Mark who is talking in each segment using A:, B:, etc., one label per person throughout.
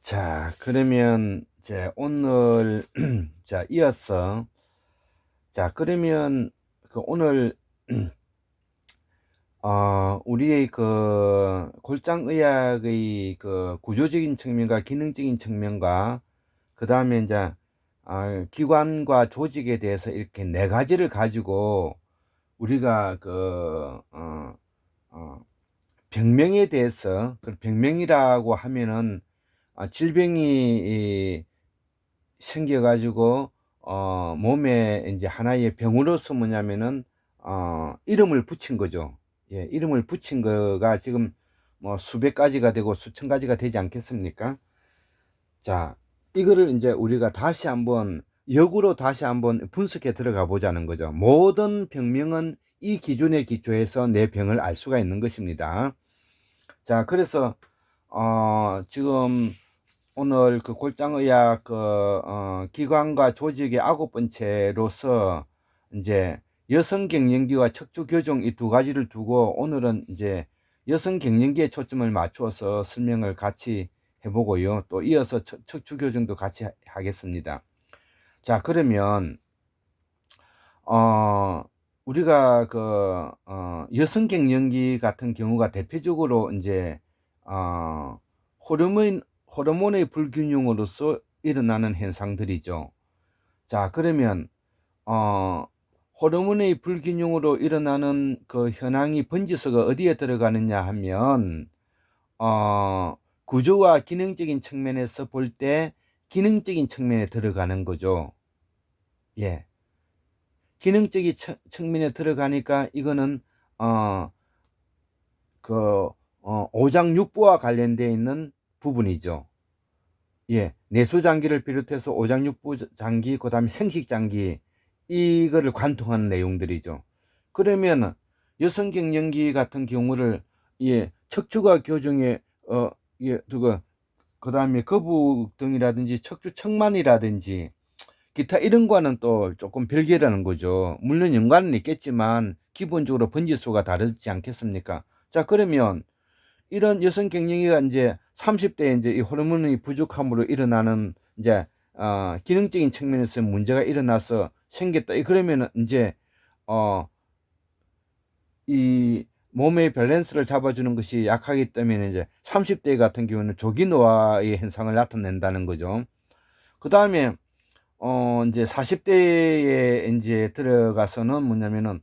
A: 자, 그러면 이제 오늘 자, 이어서 그러면 오늘 우리의 골장의학의 구조적인 측면과 기능적인 측면과 그다음에 이제 기관과 조직에 대해서 이렇게 네 가지를 가지고 우리가 병명에 대해서, 병명이라고 하면은 질병이 생겨가지고 몸에 이제 하나의 병으로서 뭐냐면은 이름을 붙인 거죠. 예, 이름을 붙인 거가 지금 뭐 수백 가지가 되고 수천 가지가 되지 않겠습니까? 자, 이거를 이제 우리가 다시 한번 역으로 다시 한번 분석해 들어가 보자는 거죠. 모든 병명은 이 기준에 기초해서 내 병을 알 수가 있는 것입니다. 자, 그래서 지금 오늘 골장의학 기관과 조직의 9번째로서 이제 여성 갱년기와 척추 교정 이 두 가지를 두고 오늘은 이제 여성 갱년기에 초점을 맞추어서 설명을 같이 해보고요. 또 이어서 척추 교정도 같이 하겠습니다. 자, 그러면 우리가 여성 갱년기 같은 경우가 대표적으로 이제 호르몬의 불균형으로서 일어나는 현상들이죠. 자, 그러면 호르몬의 불균형으로 일어나는 그 현황이 번지수가 어디에 들어가느냐 하면 구조와 기능적인 측면에서 볼 때 기능적인 측면에 들어가는 거죠. 예. 기능적인 측면에 들어가니까 이거는 오장육부와 관련되어 있는 부분이죠. 예, 내수장기를 비롯해서 오장육부 장기, 그 다음에 생식장기, 이거를 관통하는 내용들이죠. 그러면 여성갱년기 같은 경우를 척추가 교정에 그 다음에 거북등이라든지 척추측만이라든지 기타 이런 거는 또 조금 별개라는 거죠. 물론 연관은 있겠지만 기본적으로 번지수가 다르지 않겠습니까? 자, 그러면 이런 여성 갱년기가 이제 30대에 이제 이 호르몬의 부족함으로 일어나는 이제 기능적인 측면에서 문제가 일어나서 생겼다. 그러면은 이제 이 몸의 밸런스를 잡아주는 것이 약하기 때문에 이제 30대 같은 경우는 조기 노화의 현상을 나타낸다는 거죠. 그 다음에 이제 40대에 이제 들어가서는 뭐냐면은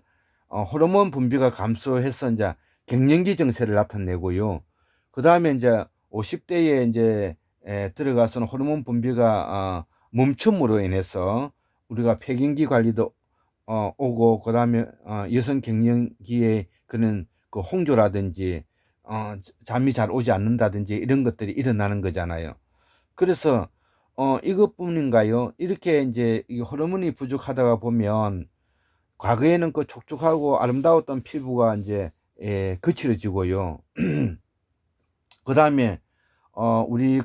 A: 호르몬 분비가 감소해서 이제 갱년기 증세를 나타내고요. 그 다음에 이제 50대에 이제 들어가서는 호르몬 분비가 멈춤으로 인해서 우리가 폐경기 관리도 오고, 그 다음에 여성 갱년기에 그런 그 홍조라든지 잠이 잘 오지 않는다든지 이런 것들이 일어나는 거잖아요. 그래서 이것뿐인가요? 이렇게 이제 이 호르몬이 부족하다가 보면 과거에는 그 촉촉하고 아름다웠던 피부가 이제 거칠어지고요. 그 다음에 우리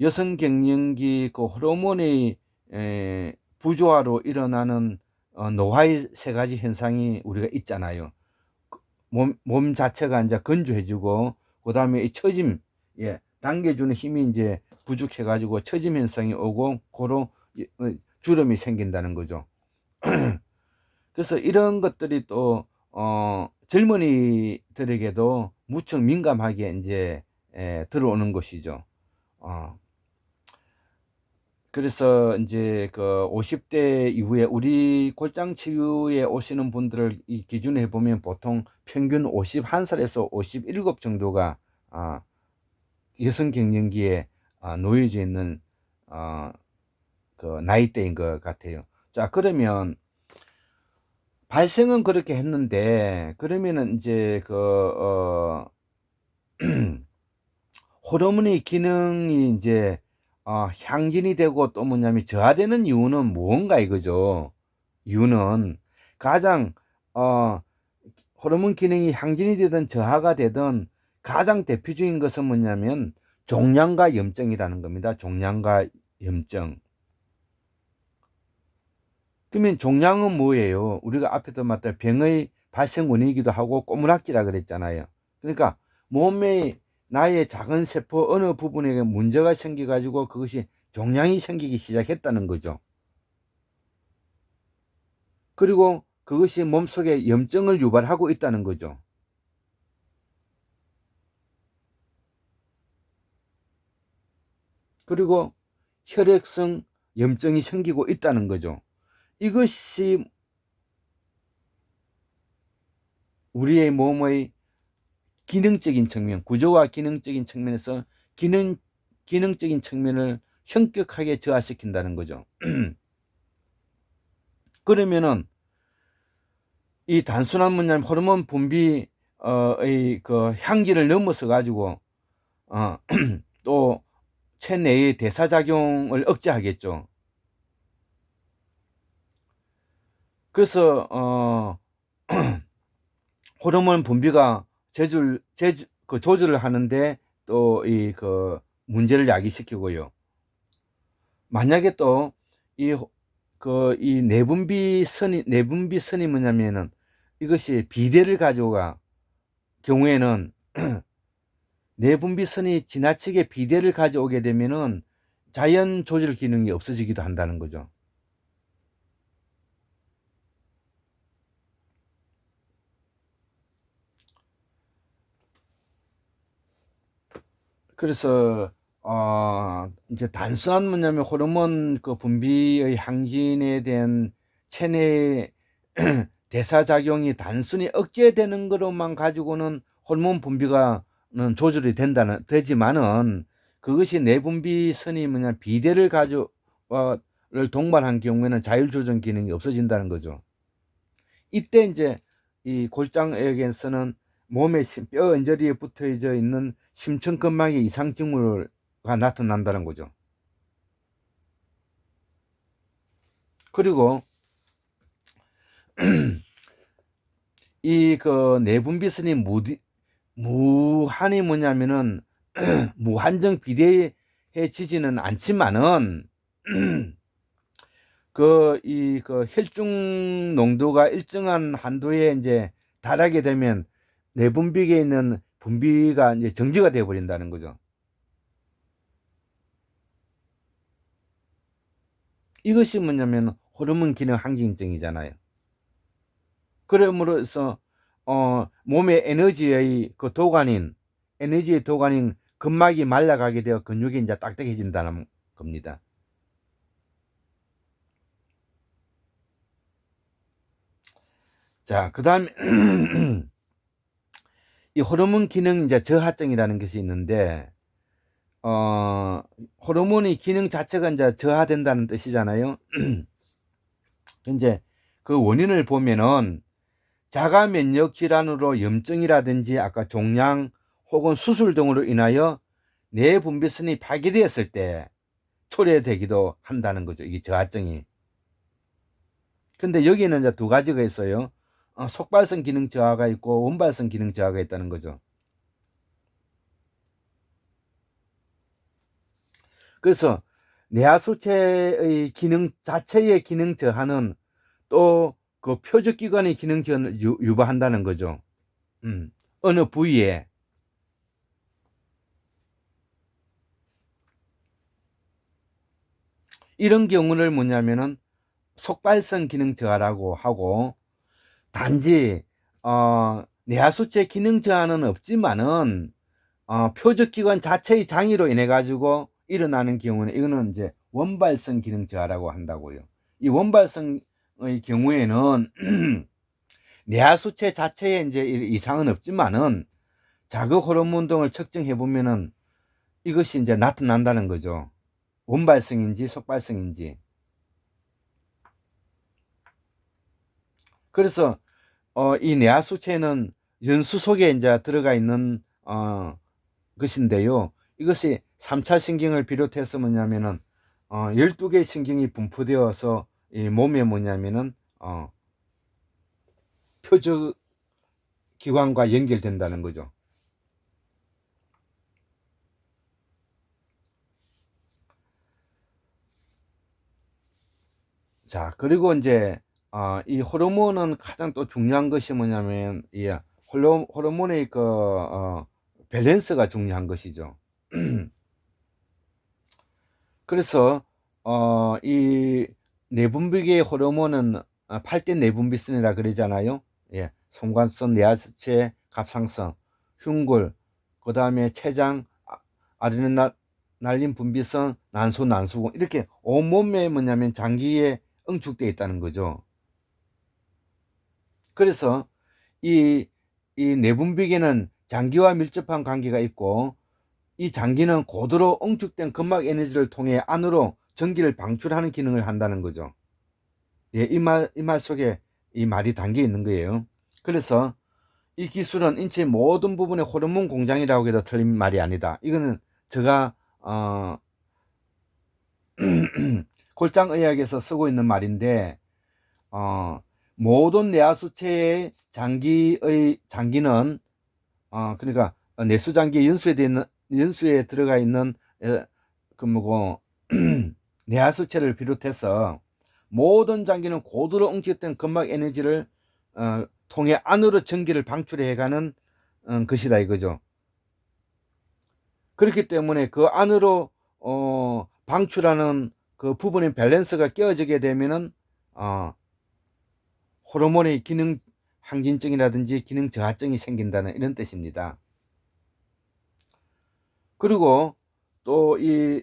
A: 여성 갱년기 호르몬의 부조화로 일어나는 노화의 세 가지 현상이 우리가 있잖아요. 몸 자체가 이제 건조해지고, 그 다음에 이 처짐, 당겨주는 힘이 이제 부족해가지고 처짐 현상이 오고, 주름이 생긴다는 거죠. 그래서 이런 것들이 또 젊은이들에게도 무척 민감하게 이제 들어오는 것이죠. 그래서 이제 50대 이후에 우리 골장 치유에 오시는 분들을 이 기준에 해보면 보통 평균 51살에서 57 정도가 여성 갱년기에 놓여져 있는 나이대인 것 같아요. 자, 그러면 발생은 그렇게 했는데, 그러면은 이제 호르몬의 기능이 이제 향진이 되고 또 뭐냐면 저하되는 이유는 무언가 이거죠. 이유는 가장 호르몬 기능이 향진이 되든 저하가 되든 가장 대표적인 것은 뭐냐면 종양과 염증이라는 겁니다. 종양과 염증. 그러면 종양은 뭐예요? 우리가 앞에도 병의 발생 원인이기도 하고 꼬물락지라 그랬잖아요. 그러니까 몸에 나의 작은 세포 어느 부분에 문제가 생겨 가지고 그것이 종양이 생기기 시작했다는 거죠. 그리고 그것이 몸속에 염증을 유발하고 있다는 거죠. 그리고 혈액성 염증이 생기고 있다는 거죠. 이것이 우리의 몸의 기능적인 측면, 구조와 기능적인 측면에서 기능적인 측면을 현격하게 저하시킨다는 거죠. 그러면은 이 단순한 뭐냐면 호르몬 분비의 그 향기를 넘어서 가지고 또 체내의 대사작용을 억제하겠죠. 그래서 호르몬 분비가 조절을 하는데 또 이 그 문제를 야기시키고요. 만약에 또 이 내분비선이 뭐냐면은 이것이 비대를 가져가 경우에는 내분비선이 지나치게 비대를 가져오게 되면은 자연 조절 기능이 없어지기도 한다는 거죠. 그래서 이제 단순한 뭐냐면 호르몬 그 분비의 항진에 대한 체내 대사작용이 단순히 억제되는 것로만 가지고는 호르몬 분비가는 조절이 되지만은 그것이 내분비선이 뭐냐 비대를 를 동반한 경우에는 자율조정 기능이 없어진다는 거죠. 이때 이제 이 골장에게서는 몸의 뼈 언저리에 붙어져 있는 심층근막의 이상 징후가 나타난다는 거죠. 그리고 이 그 내분비선이 무한히 뭐냐면은 무한정 비대해지지는 않지만은 그 혈중 농도가 일정한 한도에 이제 달하게 되면 내분비계에 있는 분비가 이제 정지가 되어 버린다는 거죠. 이것이 뭐냐면 호르몬 기능 항진증이잖아요. 그러므로써 몸의 에너지의 근막이 말라가게 되어 근육이 이제 딱딱해진다는 겁니다. 자, 그다음에 이 호르몬 기능 이제 저하증이라는 것이 있는데 호르몬의 기능 자체가 이제 저하된다는 뜻이잖아요. 이제 그 원인을 보면은 자가 면역 질환으로 염증이라든지 아까 종양 혹은 수술 등으로 인하여 내분비선이 파괴되었을 때 초래되기도 한다는 거죠. 이게 저하증이. 근데 여기는 이제 두 가지가 있어요. 속발성 기능 저하가 있고 원발성 기능 저하가 있다는 거죠. 그래서 뇌하수체의 기능 자체의 기능 저하는 또 그 표적기관의 기능 저하를 유발한다는 거죠. 어느 부위에. 이런 경우를 뭐냐면은 속발성 기능 저하라고 하고, 단지 뇌하수체 기능 저하는 없지만은 표적기관 자체의 장애로 인해 가지고 일어나는 경우는 이거는 이제 원발성 기능 저하라고 한다고요. 이 원발성의 경우에는 뇌하수체 자체에 이제 이상은 없지만은 자극 호르몬 등을 측정해 보면은 이것이 이제 나타난다는 거죠. 원발성인지 속발성인지. 그래서 이 뇌하수체는 연수 속에 이제 들어가 있는 것인데요. 이것이 3차 신경을 비롯해서 뭐냐면은 12개 신경이 분포되어서 이 몸에 뭐냐면은 표적 기관과 연결된다는 거죠. 자, 그리고 이제 이 호르몬은 가장 또 중요한 것이 뭐냐면 이 호르몬의 밸런스가 중요한 것이죠. 그래서 이 내분비계의 호르몬은 8대 내분비성이라 그러잖아요. 예, 송관성, 내하수체, 갑상선, 흉골, 그 다음에 췌장, 아드레날린 분비성, 난소, 난수공, 이렇게 온몸에 뭐냐면 장기에 응축되어 있다는 거죠. 그래서 이 내분비계는 장기와 밀접한 관계가 있고, 이 장기는 고도로 응축된 근막 에너지를 통해 안으로 전기를 방출하는 기능을 한다는 거죠. 예, 이 말 속에 이 말이 담겨 있는 거예요. 그래서 이 기술은 인체의 모든 부분의 호르몬 공장이라고 해도 틀린 말이 아니다. 이거는 제가 골장의학에서 쓰고 있는 말인데, 모든 내하수체의 장기는 그러니까 내수장기 연수에 들어가 있는 그 뭐고 내하수체를 비롯해서 모든 장기는 고도로 응축된 근막 에너지를 통해 안으로 전기를 방출해가는 것이다 이거죠. 그렇기 때문에 그 안으로 방출하는 그 부분의 밸런스가 깨어지게 되면은 호르몬의 기능 항진증이라든지 기능 저하증이 생긴다는 이런 뜻입니다. 그리고 또 이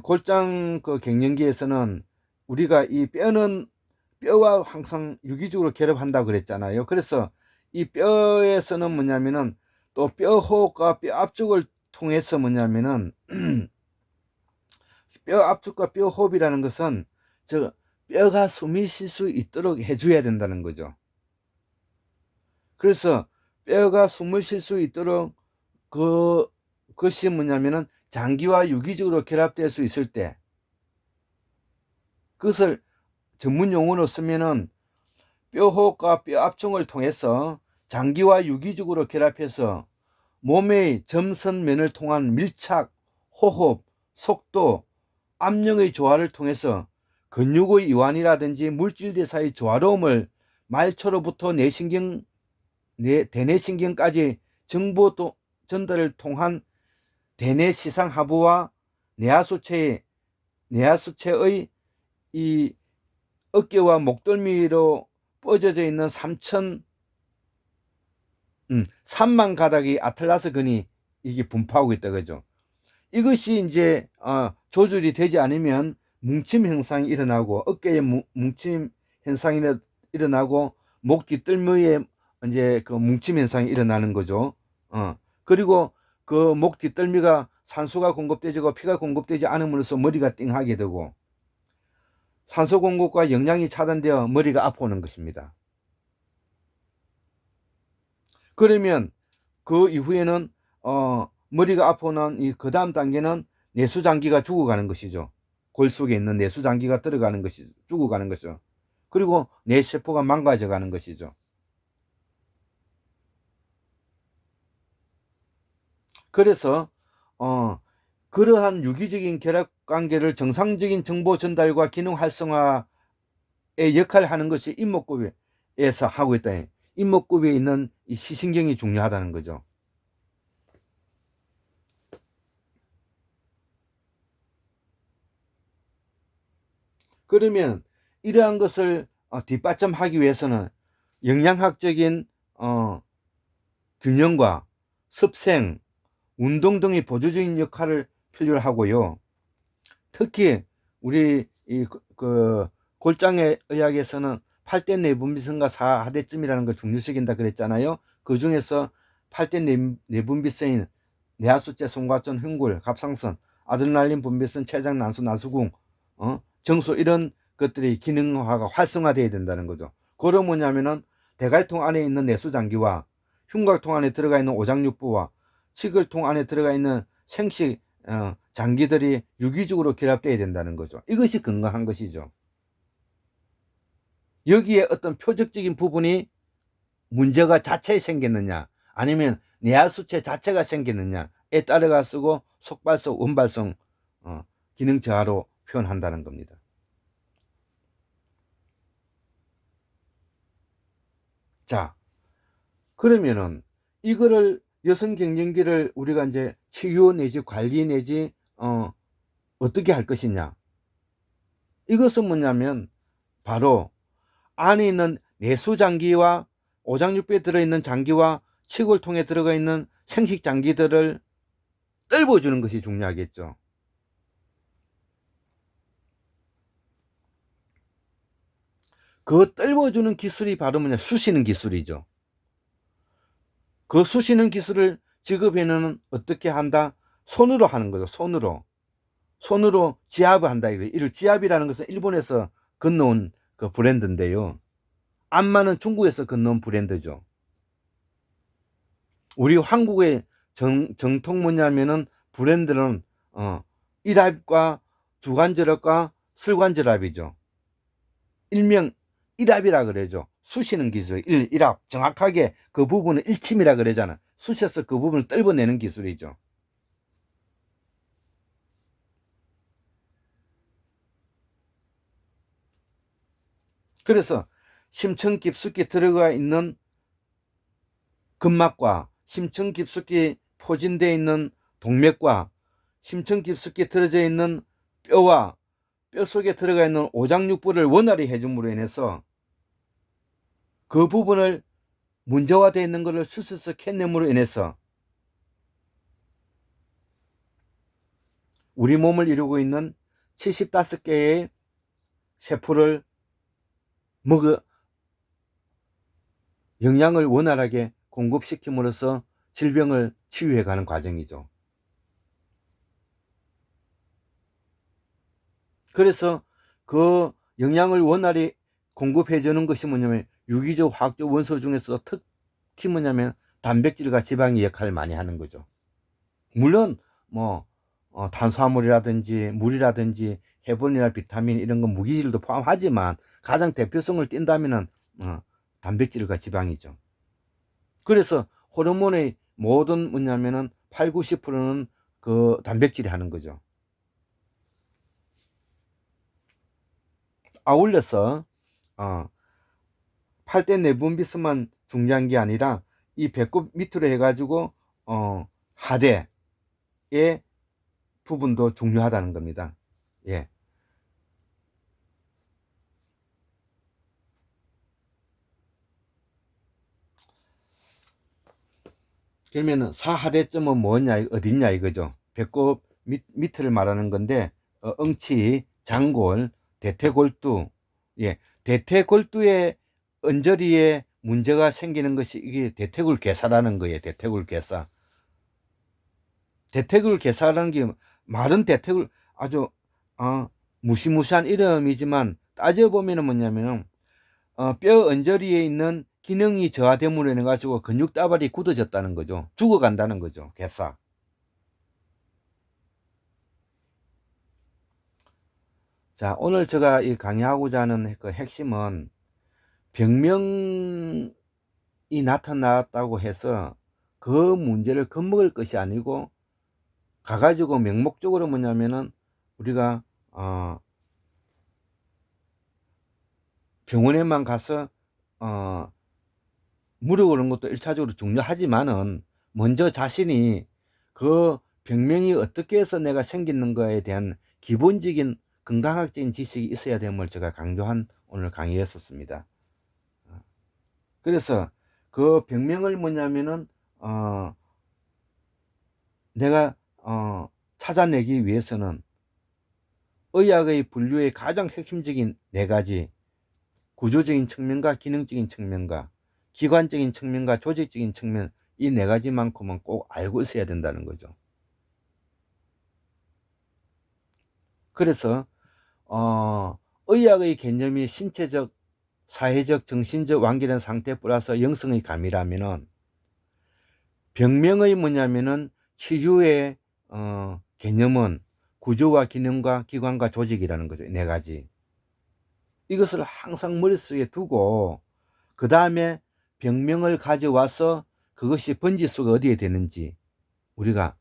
A: 골장 그 갱년기에서는 우리가 이 뼈와 항상 유기적으로 결합한다고 그랬잖아요. 그래서 이 뼈에서는 뭐냐면은 또 뼈 호흡과 뼈 압축을 통해서 뭐냐면은 뼈 압축과 뼈 호흡이라는 것은 저 뼈가 숨이 쉴 수 있도록 해줘야 된다는 거죠. 그래서 뼈가 숨을 쉴 수 있도록 그것이 뭐냐면은 장기와 유기적으로 결합될 수 있을 때, 그것을 전문 용어로 쓰면은 뼈호흡과 뼈 압축을 통해서 장기와 유기적으로 결합해서 몸의 점선면을 통한 밀착, 호흡, 속도, 압력의 조화를 통해서 근육의 이완이라든지 물질 대사의 조화로움을 말초로부터 대뇌신경까지 정보 전달을 통한 대뇌 시상하부와 내하수체의 이 어깨와 목덜미로 뻗어져 있는 3만 가닥의 아틀라스 근이 이게 분포하고 있다 그죠. 이것이 이제 조절이 되지 않으면 뭉침 현상이 일어나고, 어깨에 뭉침 현상이 일어나고, 목 뒷덜미에 이제 그 뭉침 현상이 일어나는 거죠. 그리고 그 목 뒷덜미가 산소가 공급되고 피가 공급되지 않음으로써 머리가 띵하게 되고, 산소 공급과 영양이 차단되어 머리가 아파오는 것입니다. 그러면 그 이후에는 머리가 아파오는 그 다음 단계는 내수장기가 죽어가는 것이죠. 골 속에 있는 내수장기가 들어가는 것이 죽어가는 것이죠. 그리고 뇌세포가 망가져가는 것이죠. 그래서 그러한 유기적인 결합관계를 정상적인 정보 전달과 기능 활성화의 역할을 하는 것이 잇목구비에서 하고 있다. 잇목구비에 있는 이 시신경이 중요하다는 거죠. 그러면 이러한 것을 뒷받침하기 위해서는 영양학적인 균형과 습생, 운동 등의 보조적인 역할을 필요로 하고요. 특히 우리 그 골장의 의학에서는 8대 내분비성과 4하대쯤이라는 걸 중요시킨다 그랬잖아요. 그 중에서 8대 내분비성인 내하수체, 송과천, 흉골, 갑상선, 아드레날린 분비성, 췌장, 난수, 나수궁, 정수, 이런 것들이 기능화가 활성화되어야 된다는 거죠. 그럼 뭐냐면은 대갈통 안에 있는 내수장기와 흉곽통 안에 들어가 있는 오장육부와 치글통 안에 들어가 있는 생식 장기들이 유기적으로 결합되어야 된다는 거죠. 이것이 건강한 것이죠. 여기에 어떤 표적적인 부분이 문제가 자체에 생겼느냐, 아니면 내하수체 자체가 생겼느냐에 따라가 쓰고 속발성, 원발성 기능 저하로 표현한다는 겁니다. 자, 그러면은 이거를 여성 갱년기를 우리가 이제 치유 내지 관리 내지 어떻게 할 것이냐. 이것은 뭐냐면 바로 안에 있는 내수장기와 오장육부에 들어있는 장기와 치골통에 들어가 있는 생식장기들을 떫어주는 것이 중요하겠죠. 그 떫어주는 기술이 바로 뭐냐, 쑤시는 기술이죠. 그 쑤시는 기술을 직업에는 어떻게 한다? 손으로 하는 거죠. 손으로 지압을 한다. 이를 지압이라는 것은 일본에서 건너온 그 브랜드인데요. 안마는 중국에서 건너온 브랜드죠. 우리 한국의 정통 뭐냐면은 브랜드는 일압과 주관절압과 슬관절압이죠. 일명 일압이라 그러죠. 쑤시는 기술, 일압. 정확하게 그 부분을 일침이라 그러잖아. 쑤셔서 그 부분을 떫어내는 기술이죠. 그래서 심층 깊숙이 들어가 있는 근막과 심층 깊숙이 포진되어 있는 동맥과 심층 깊숙이 들어져 있는 뼈와 뼈 속에 들어가 있는 오장육부를 원활히 해줌으로 인해서 그 부분을 문제가 되어 있는 것을 수스스 캔냄으로 인해서 우리 몸을 이루고 있는 75개의 세포를 영양을 원활하게 공급시킴으로써 질병을 치유해가는 과정이죠. 그래서 그 영양을 원활히 공급해주는 것이 뭐냐면 유기적 화학적 원소 중에서 특히 뭐냐면 단백질과 지방이 역할을 많이 하는 거죠. 물론 뭐 탄수화물이라든지 물이라든지 해본이나 비타민 이런 건 무기질도 포함하지만 가장 대표성을 띈다면은 단백질과 지방이죠. 그래서 호르몬의 모든 뭐냐면은 8, 90%는 그 단백질이 하는 거죠. 아울러서 8대 내분비수만 중요한 게 아니라 이 배꼽 밑으로 해가지고 하대의 부분도 중요하다는 겁니다. 예. 그러면은 사하대점은 뭐냐, 어딨냐 이거죠. 배꼽 밑을 말하는 건데 엉치, 장골, 대퇴골두. 예, 대퇴골두의 언저리에 문제가 생기는 것이 이게 대퇴골괴사라는 거예요. 대퇴골괴사. 대퇴골괴사라는 게 말은 대퇴골 아주 무시무시한 이름이지만 따져보면 뭐냐면은 뼈 언저리에 있는 기능이 저하됨으로 인해 가지고 근육 다발이 굳어졌다는 거죠. 죽어간다는 거죠. 괴사. 자, 오늘 제가 이 강의하고자 하는 그 핵심은 병명이 나타났다고 해서 그 문제를 겁먹을 것이 아니고 가가지고 명목적으로 뭐냐면은 우리가 병원에만 가서 물어보는 것도 1차적으로 중요하지만은 먼저 자신이 그 병명이 어떻게 해서 내가 생기는 거에 대한 기본적인 건강학적인 지식이 있어야 됨을 제가 강조한 오늘 강의였었습니다. 그래서 그 병명을 뭐냐면은 내가 찾아내기 위해서는 의학의 분류의 가장 핵심적인 4가지 구조적인 측면과 기능적인 측면과 기관적인 측면과 조직적인 측면, 이 4가지만큼은 꼭 알고 있어야 된다는 거죠. 그래서 의학의 개념이 신체적, 사회적, 정신적 완결한 상태 플러스 영성의 감이라면은 병명의 뭐냐면은 치유의 개념은 구조와 기능과 기관과 조직이라는 거죠. 4가지. 이것을 항상 머릿속에 두고 그 다음에 병명을 가져와서 그것이 번지수가 어디에 되는지 우리가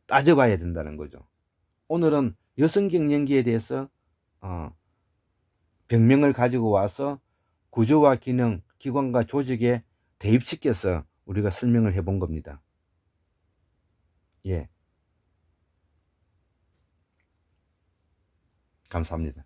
A: 따져봐야 된다는 거죠. 오늘은 여성갱년기에 대해서 병명을 가지고 와서 구조와 기능, 기관과 조직에 대입시켜서 우리가 설명을 해본 겁니다. 예. 감사합니다.